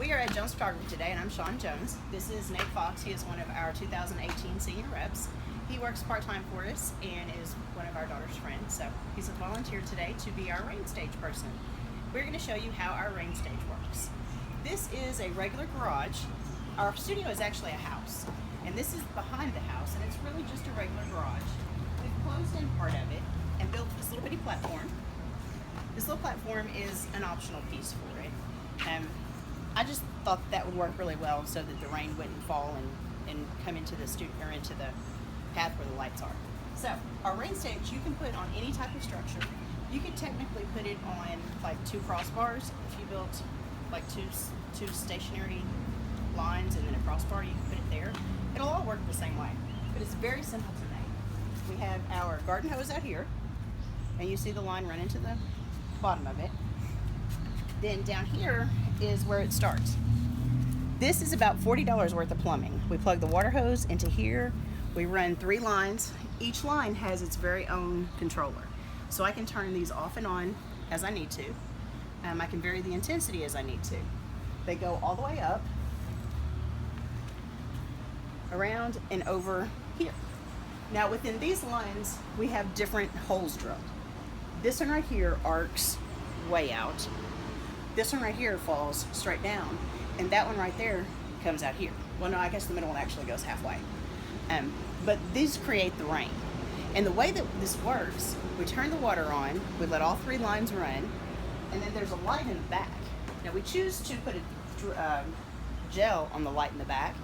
we are at Jones Photography today, and I'm Sean Jones. This is Nate Fox. He is one of our 2018 senior reps. He works part-time for us and is one of our daughter's friends. So he's a volunteer today to be our rain stage person. We're going to show you how our rain stage works. This is a regular garage. Our studio is actually a house, and this is behind the house, and it's really just a regular garage. We've closed in part of it and built this little bitty platform. This little platform is an optional piece for it. I just thought that would work really well so that the rain wouldn't fall and come into the studio or into the path where the lights are. So our rain stage you can put on any type of structure. You could technically put it on like 2 crossbars. If you built like two stationary lines and then a crossbar, you can put it there. It'll all work the same way, but it's very simple to make. We have our garden hose out here, and you see the line run into the bottom of it. Then down here is where it starts. This is about $40 worth of plumbing. We plug the water hose into here. We run 3 lines. Each line has its very own controller. So I can turn these off and on as I need to. I can vary the intensity as I need to. They go all the way up, around and over here. Now within these lines, we have different holes drilled. This one right here arcs way out. This one right here falls straight down, and that one right there comes out here. Well, no, I guess the middle one actually goes halfway. But these create the rain. And the way that this works, we turn the water on, we let all 3 lines run, and then there's a light in the back. Now we choose to put a gel on the light in the back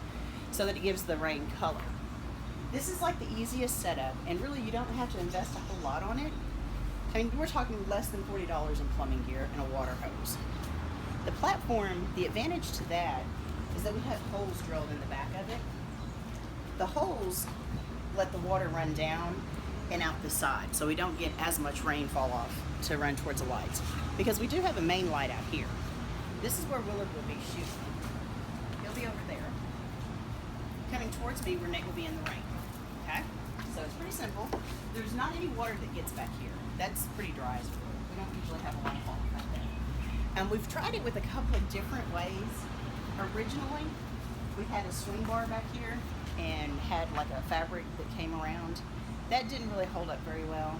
so that it gives the rain color. This is like the easiest setup, and really you don't have to invest a whole lot on it. I mean, we're talking less than $40 in plumbing gear and a water hose. The platform, the advantage to that is that we have holes drilled in the back of it. The holes let the water run down and out the side, so we don't get as much rainfall off to run towards the lights. Because we do have a main light out here. This is where Willard will be shooting. He'll be over there, coming towards me where Nate will be in the rain. Okay? So it's pretty simple. There's not any water that gets back here. That's pretty dry as well. We don't usually have a lot of fall back there. And we've tried it with a couple of different ways. Originally, we had a swing bar back here and had like a fabric that came around. That didn't really hold up very well.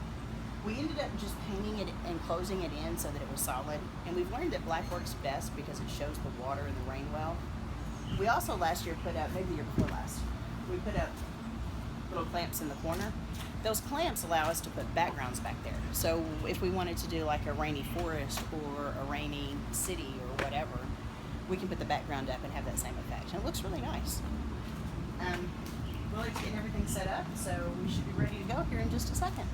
We ended up just painting it and closing it in so that it was solid. And we've learned that black works best because it shows the water and the rain well. We also last year put up, maybe the year before last, we put up little clamps in the corner. Those clamps allow us to put backgrounds back there. So if we wanted to do like a rainy forest or a rainy city or whatever, we can put the background up and have that same effect. And it looks really nice. Willard's getting everything set up, so we should be ready to go here in just a second.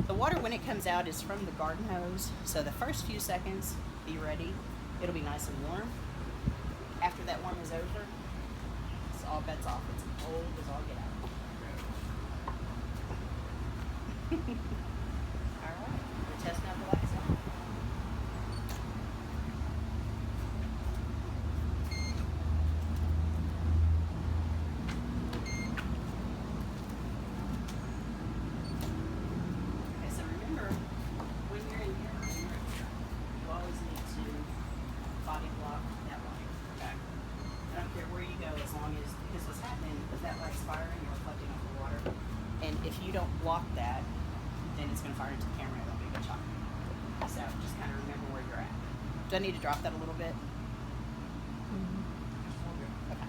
The water when it comes out is from the garden hose, so the first few seconds, be ready. It'll be nice and warm. After that warm is over, it's all bets off. It's cold as all get out. Alright, we're testing out the lights now. Okay, so remember, when you're in here, you always need to body block that light. Okay? I don't care where you go as long as, because what's happening is that light's firing, you're reflecting off the water. And if you don't block that, then it's going to fire into the camera and it'll be a good shot. So just kind of remember where you're at. Do I need to drop that a little bit? Okay.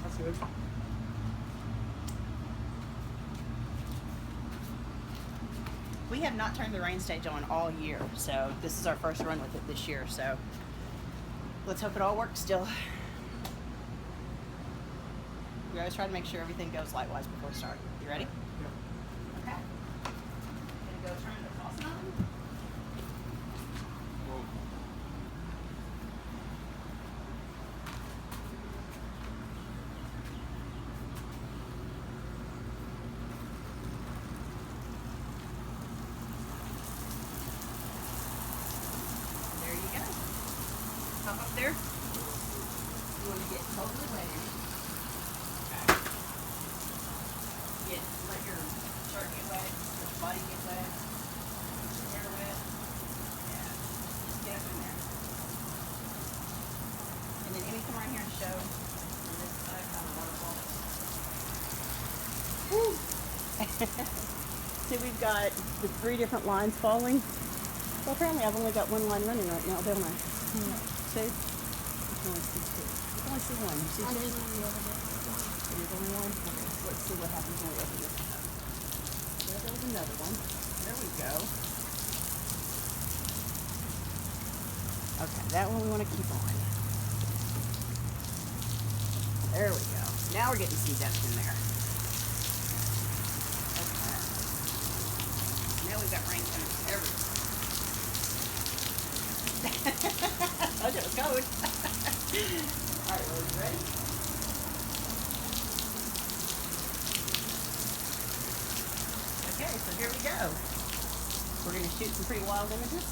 That's good. We have not turned the rain stage on all year, so this is our first run with it this year. So let's hope it all works still. We always try to make sure everything goes light-wise before we start. You ready? Yeah. Okay. Gonna go turn the faucet on. Whoa. There you go. Pop up there. You want to get totally wet in it. Let your shirt get wet, let your body get wet, let your hair wet. come right here and show. This kind of waterfall. See, we've got the 3 different lines falling. Well, apparently I've only got one line running right now, don't I? See? I can only see 2. I can only see 1. You see 2? There's only 1? Okay, so let's see what happens when we open this one up. There goes another one. There we go. Okay, that one we want to keep on. There we go. Now we're getting some depth in there. Okay. Now we've got rain coming everywhere. I thought it was cold. Alright, well, you ready? Okay, so here we go. We're going to shoot some pretty wild images.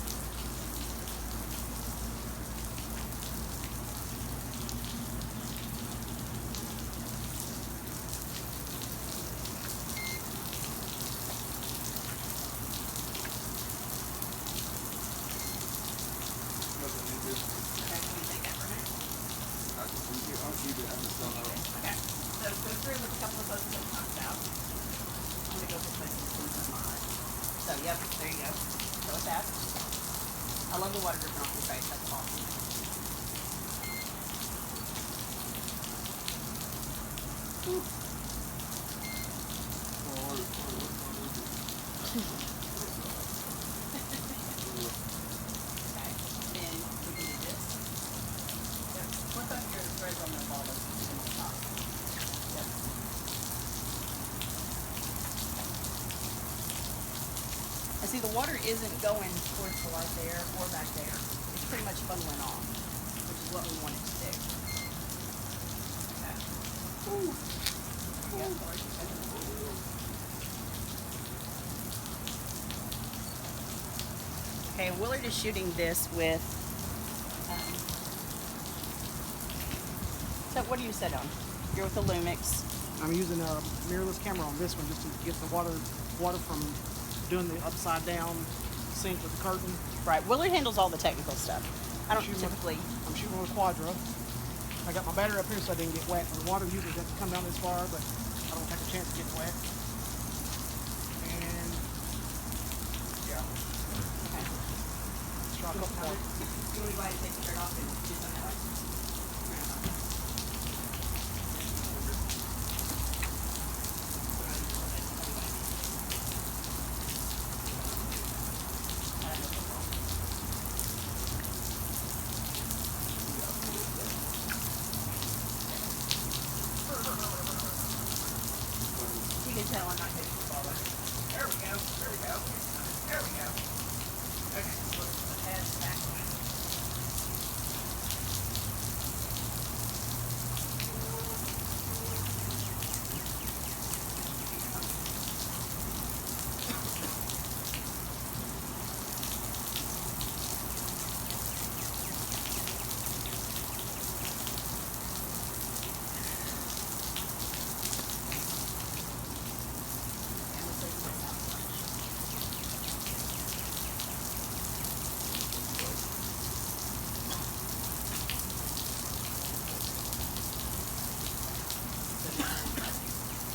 Okay, so go through with a couple of photos that popped out. I'm going to go this way so it's in my eyes. So, yep, there you go. Go fast. I love the water dripping off your face. That's awesome. Okay, then we can do this. Yep. Look up here, the threads on the ball that's on the top. Yep. And see, the water isn't going towards the light there or back there. It's pretty much funneling off, which is what we want it to do. Okay. Ooh. Yep. Okay, Willard is shooting this with, so what do you set on? You're with the Lumix. I'm using a mirrorless camera on this one just to get the water from doing the upside down sync with the curtain. Right, Willard handles all the technical stuff. I don't typically. I'm shooting with a Quadra. I got my battery up here so I didn't get wet. The water usually doesn't come down this far, but I don't take a chance of getting wet. And yeah. Okay. Let's try a couple more. You want to go ahead and take the shirt off and do something else? You can tell I'm not taking the ball. There we go. There we go. There we go. Okay, so the head's back away.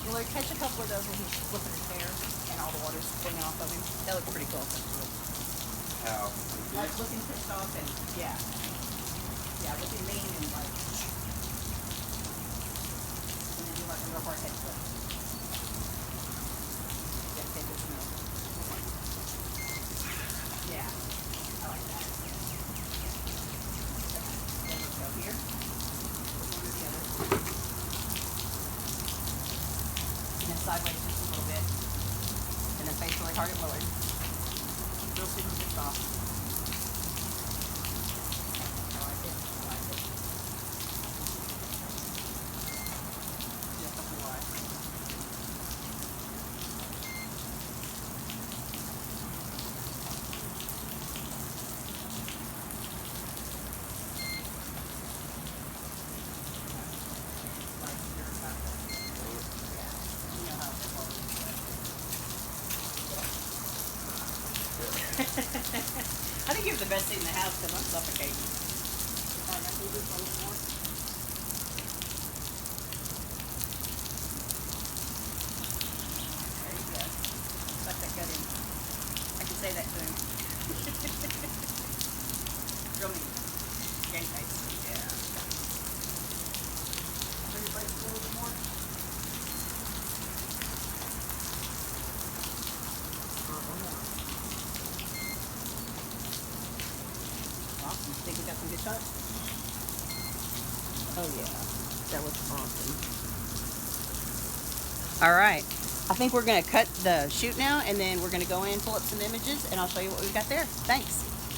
Will I catch a couple of those when he's flipping his hair and all the water's flinging off of him? That looks pretty cool. How? Like looking pissed off and yeah. Yeah, looking mean and like. And then do like a real hard head flip. Yeah, take this milk. Yeah. I like that. Okay, then let's go here. One or the other. And then sideways just a little bit. And then face really hard at Willard. Real super pissed off. I like it. I like it. Yeah, something wide. Like you're about to. Yeah. You know how it's always I think you're the best seat in the house because I'm suffocating. All right, can you do this one more? say that to him. Real mean. Game face. Yeah. Bring your face a little bit more. One more. Awesome. Think we got some good shots? Oh yeah, that was awesome. All right. I think we're going to cut the shoot now, and then we're going to go in, pull up some images, and I'll show you what we've got there. Thanks.